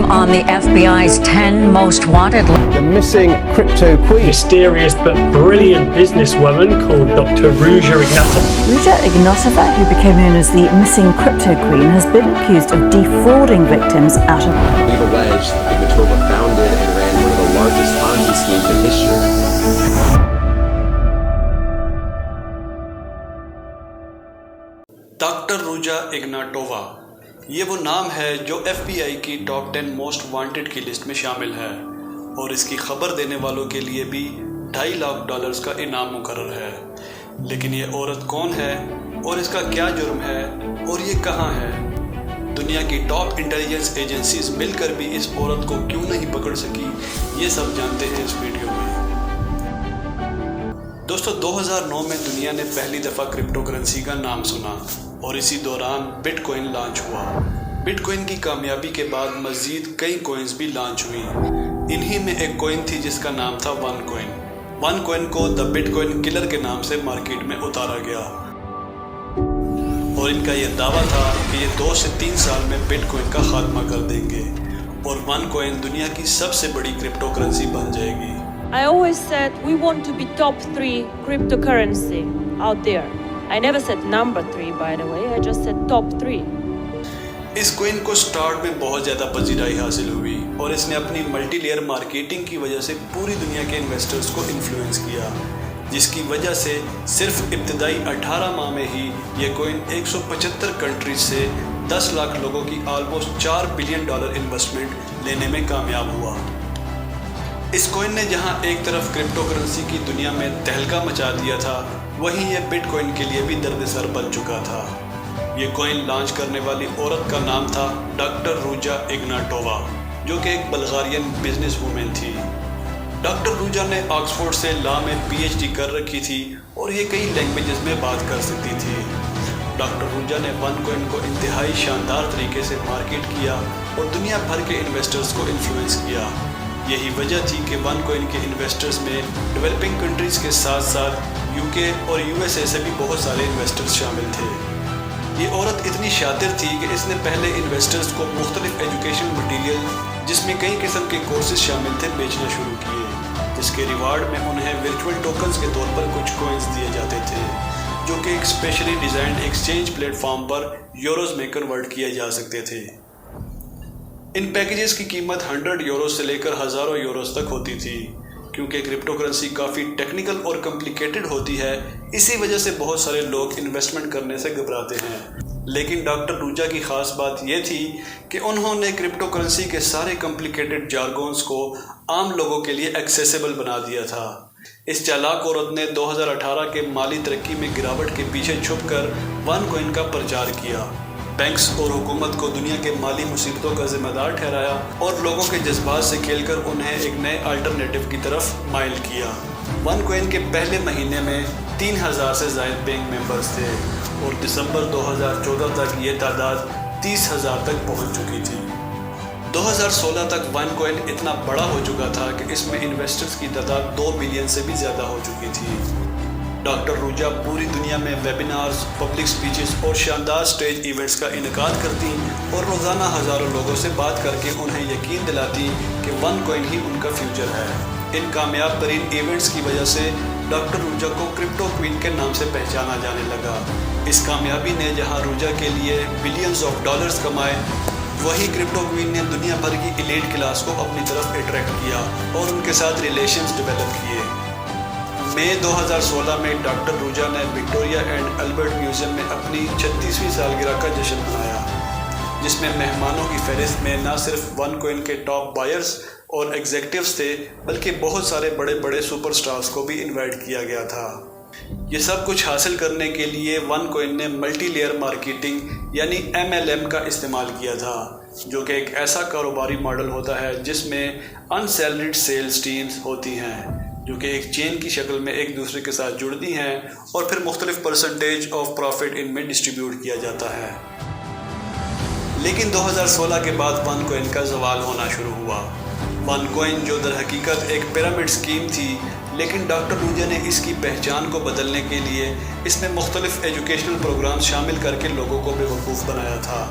name on the FBI's 10 most wanted list. The missing crypto queen. Mysterious but brilliant businesswoman called Dr. Ruja Ignatova. Ruja Ignatova, who became known as the missing crypto queen, has been accused of defrauding victims out of... We've alleged that Ignatova founded and ran one of the largest Ponzi schemes in history. Doctor Ruja Ignatova, یہ وہ نام ہے جو FBI کی top 10 most wanted کی list میں شامل ہے، اور اس کی خبر دینے والوں کے لیے بھی $2.5 لاکھ کا انعام مقرر ہے۔ لیکن یہ عورت کون ہے اور اس کا کیا جرم ہے اور یہ کہاں ہے؟ دنیا کی ٹاپ انٹیلیجنس ایجنسیز مل کر بھی اس عورت کو کیوں نہیں پکڑ سکی، یہ سب جانتے ہیں اس ویڈیو میں۔ دوستو، 2009 میں دنیا نے پہلی دفعہ کرپٹو کرنسی کا نام سنا اور اسی دوران بٹ کوئن لانچ ہوا۔ بٹ کوئن کی کامیابی کے بعد مزید کئی کوئنز بھی لانچ ہوئی۔ انہی میں ایک کوئن تھی جس کا نام تھا ون کوئن۔ ون کوئن کو دا بٹ کوئن کلر کے نام سے مارکیٹ میں اتارا گیا، اور ان کا یہ دعویٰ تھا کہ یہ 2 سے 3 سال میں بٹ کوئن کا خاتمہ کر دیں گے اور ون کوئن دنیا کی سب سے بڑی کرپٹو کرنسی بن جائے گی۔ I always said we want to be top 3 cryptocurrency out there. I never said number 3, by the way. I just said top 3. Us queen کو سٹارٹ میں بہت زیادہ پذیرائی حاصل ہوئی اور اس نے اپنی ملٹی لیئر مارکیٹنگ کی وجہ سے پوری دنیا کے انویسٹرز کو انفلوئنس کیا، جس کی وجہ سے صرف ابتدائی 18 ماہ میں ہی یہ کوئن 175 کنٹریز سے 10 لاکھ لوگوں کی آلموسٹ $4 بلین انویسٹمنٹ لینے میں کامیاب ہوا۔ اس کوئن نے جہاں ایک طرف کرپٹو کرنسی کی دنیا میں تہلکہ مچا دیا تھا، وہیں یہ بٹ کوئن کے لیے بھی درد سر بن چکا تھا۔ یہ کوئن لانچ کرنے والی عورت کا نام تھا ڈاکٹر روجا اگناٹووا، جو کہ ایک بلغارین بزنس وومن تھی۔ ڈاکٹر روجا نے آکسفورڈ سے لا میں PhD کر رکھی تھی اور یہ کئی لینگویجز میں بات کر سکتی تھی۔ ڈاکٹر روجا نے ون کوئن کو انتہائی شاندار طریقے سے مارکیٹ کیا اور دنیا بھر کے انویسٹرز کو انفلوئنس کیا۔ یہی وجہ تھی کہ ون کوئن کے انویسٹرز میں ڈیولپنگ کنٹریز کے ساتھ ساتھ UK اور USA سے بھی بہت سارے انویسٹرز شامل تھے۔ یہ عورت اتنی شاطر تھی کہ اس نے پہلے انویسٹرز کو مختلف ایجوکیشن مٹیریل، جس میں کئی قسم کے کورسز شامل تھے، بیچنا شروع کیے، جس کے ریوارڈ میں انہیں ورچوئل ٹوکنز کے طور پر کچھ کوئنز دیے جاتے تھے، جو کہ ایک specially designed exchange platform پر یوروز میں کنورٹ کیے جا سکتے تھے۔ ان پیکیجز کی قیمت 100 یورو سے لے کر ہزاروں یوروز تک ہوتی تھی۔ کیونکہ کرپٹو کرنسی کافی ٹیکنیکل اور کمپلیکیٹڈ ہوتی ہے، اسی وجہ سے بہت سارے لوگ انویسٹمنٹ کرنے سے گھبراتے ہیں۔ لیکن ڈاکٹر روجا کی خاص بات یہ تھی کہ انہوں نے کرپٹو کرنسی کے سارے کمپلیکیٹڈ جارگونز کو عام لوگوں کے لیے ایکسیسیبل بنا دیا تھا۔ اس چالاک عورت نے 2018 کے مالی ترقی میں گراوٹ کے پیچھے چھپ کر ون کوئن کا پرچار کیا، بینکس اور حکومت کو دنیا کے مالی مصیبتوں کا ذمہ دار ٹھہرایا اور لوگوں کے جذبات سے کھیل کر انہیں ایک نئے الٹرنیٹو کی طرف مائل کیا۔ ون کوئن کے پہلے مہینے میں 3000 سے زائد پیئنگ ممبرز تھے اور دسمبر 2014 تک یہ تعداد 30,000 تک پہنچ چکی تھی۔ 2016 تک ون کوئن اتنا بڑا ہو چکا تھا کہ اس میں انویسٹرز کی تعداد 2 بلین سے بھی زیادہ ہو چکی تھی۔ ڈاکٹر روجا پوری دنیا میں ویبینارز، پبلک سپیچز اور شاندار سٹیج ایونٹس کا انعقاد کرتی اور روزانہ ہزاروں لوگوں سے بات کر کے انہیں یقین دلاتی کہ ون کوئن ہی ان کا فیوچر ہے۔ ان کامیاب ترین ایونٹس کی وجہ سے ڈاکٹر روجا کو کرپٹو کوئین کے نام سے پہچانا جانے لگا۔ اس کامیابی نے جہاں روجا کے لیے بلینز آف ڈالرز کمائے، وہی کرپٹو کوئین نے دنیا بھر کی ایلیٹ کلاس کو اپنی طرف اٹریکٹ کیا اور ان کے ساتھ ریلیشنز ڈیولپ کیے۔ مئی 2016 میں ڈاکٹر روجا نے وکٹوریا اینڈ البرٹ میوزیم میں اپنی 36ویں سالگرہ کا جشن منایا، جس میں مہمانوں کی فہرست میں نہ صرف ون کوئن کے ٹاپ بائرز اور ایگزیکٹوز تھے، بلکہ بہت سارے بڑے بڑے سپر سٹارز کو بھی انوائٹ کیا گیا تھا۔ یہ سب کچھ حاصل کرنے کے لیے ون کوئن نے ملٹی لیئر مارکیٹنگ یعنی MLM کا استعمال کیا تھا، جو کہ ایک ایسا کاروباری ماڈل ہوتا ہے جس میں ان سیلریڈ سیلز ٹیمز ہوتی ہیں، جو کہ ایک چین کی شکل میں ایک دوسرے کے ساتھ جڑتی ہیں اور پھر مختلف پرسنٹیج آف پروفٹ ان میں ڈسٹریبیوٹ کیا جاتا ہے۔ لیکن 2016 کے بعد ون کوئن کا زوال ہونا شروع ہوا۔ ون کوئن جو در حقیقت ایک پیرامڈ اسکیم تھی، لیکن ڈاکٹر روجا نے اس کی پہچان کو بدلنے کے لیے اس میں مختلف ایجوکیشنل پروگرام شامل کر کے لوگوں کو بے وقوف بنایا تھا۔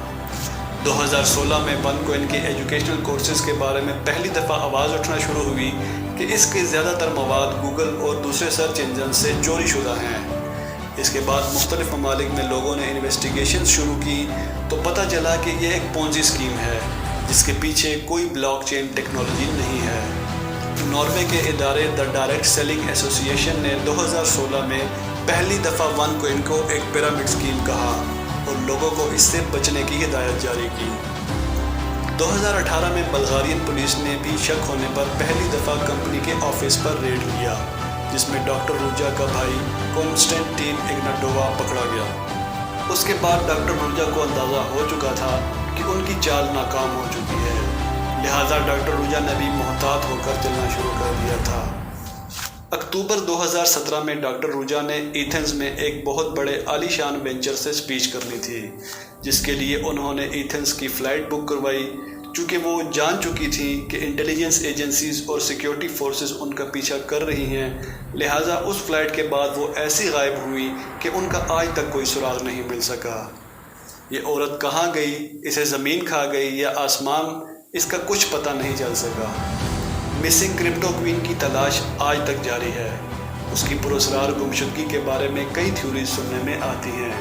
2016 میں ون کوئن کے ایجوکیشنل کورسز کے بارے میں پہلی دفعہ آواز اٹھنا شروع ہوئی کہ اس کے زیادہ تر مواد گوگل اور دوسرے سرچ انجن سے چوری شدہ ہیں۔ اس کے بعد مختلف ممالک میں لوگوں نے انویسٹیگیشن شروع کی تو پتہ چلا کہ یہ ایک پونزی اسکیم ہے جس کے پیچھے کوئی بلاک چین ٹیکنالوجی نہیں ہے۔ ناروے کے ادارے دا ڈائریکٹ سیلنگ ایسوسی ایشن نے 2016 میں پہلی دفعہ ون کوئن کو ایک پیرامڈ اسکیم کہا اور لوگوں کو اس سے بچنے کی ہدایت جاری کی۔ 2018 میں بلغارین پولیس نے بھی شک ہونے پر پہلی دفعہ کمپنی کے آفس پر ریڈ کیا جس میں ڈاکٹر روجا کا بھائی کونسٹنٹین اگناٹووا پکڑا گیا۔ اس کے بعد ڈاکٹر روجا کو اندازہ ہو چکا تھا کہ ان کی چال ناکام ہو چکی ہے، لہٰذا ڈاکٹر روجا نے بھی محتاط ہو کر چلنا شروع کر دیا تھا۔ اکتوبر 2017 میں ڈاکٹر روجا نے ایتھنز میں ایک بہت بڑے عالی شان وینچر سے سپیچ کرنی تھی جس کے لیے انہوں نے ایتھنز کی فلائٹ بک کروائی، چونکہ وہ جان چکی تھیں کہ انٹیلیجنس ایجنسیز اور سیکیورٹی فورسز ان کا پیچھا کر رہی ہیں، لہٰذا اس فلائٹ کے بعد وہ ایسی غائب ہوئی کہ ان کا آج تک کوئی سراغ نہیں مل سکا۔ یہ عورت کہاں گئی، اسے زمین کھا گئی یا آسمان، اس کا کچھ پتہ نہیں چل سکا۔ مسنگ کرپٹو کوئین کی تلاش آج تک جاری ہے۔ اس کی پراسرار گمشدگی کے بارے میں کئی تھیوریز سننے میں آتی ہیں۔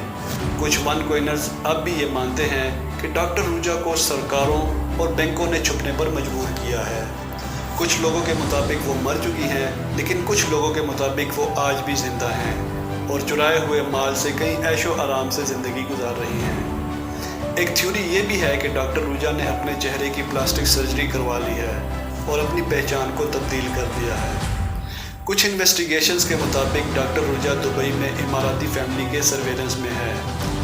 کچھ ون کوئنرز اب بھی یہ مانتے ہیں کہ ڈاکٹر روجا کو سرکاروں اور بینکوں نے چھپنے پر مجبور کیا ہے۔ کچھ لوگوں کے مطابق وہ مر چکی ہیں، لیکن کچھ لوگوں کے مطابق وہ آج بھی زندہ ہیں اور چرائے ہوئے مال سے کئی عیش و آرام سے زندگی گزار رہی ہیں۔ ایک تھیوری یہ بھی ہے کہ ڈاکٹر روجا نے اپنے چہرے کی پلاسٹک سرجری کروا لی ہے اور اپنی پہچان کو تبدیل کر دیا ہے۔ کچھ انویسٹیگیشنز کے مطابق ڈاکٹر روجا دبئی میں اماراتی فیملی کے سرویلنس میں ہے۔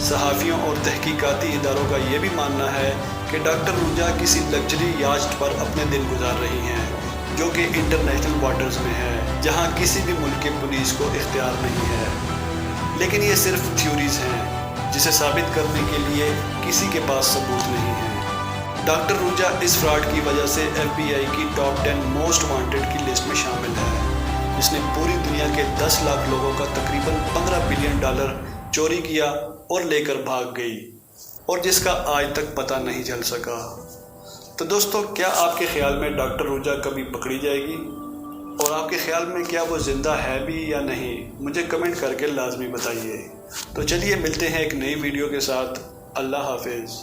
صحافیوں اور تحقیقاتی اداروں کا یہ بھی ماننا ہے کہ ڈاکٹر روجا کسی لگژری یاچٹ پر اپنے دن گزار رہی ہیں جو کہ انٹرنیشنل واٹرز میں ہے، جہاں کسی بھی ملک کے پولیس کو اختیار نہیں ہے۔ لیکن یہ صرف تھیوریز ہیں جسے ثابت کرنے کے لیے کسی کے پاس ثبوت نہیں ہے۔ ڈاکٹر روجا اس فراڈ کی وجہ سے ایف بی آئی کی ٹاپ 10 موسٹ وانٹڈ کی لسٹ میں شامل ہے، جس نے پوری دنیا کے 10 لاکھ لوگوں کا تقریباً $15 بلین چوری کیا اور لے کر بھاگ گئی، اور جس کا آج تک پتہ نہیں چل سکا۔ تو دوستو، کیا آپ کے خیال میں ڈاکٹر روجا کبھی پکڑی جائے گی؟ اور آپ کے خیال میں کیا وہ زندہ ہے بھی یا نہیں؟ مجھے کمنٹ کر کے لازمی بتائیے۔ تو چلیے ملتے ہیں ایک نئی ویڈیو کے ساتھ۔ اللہ حافظ۔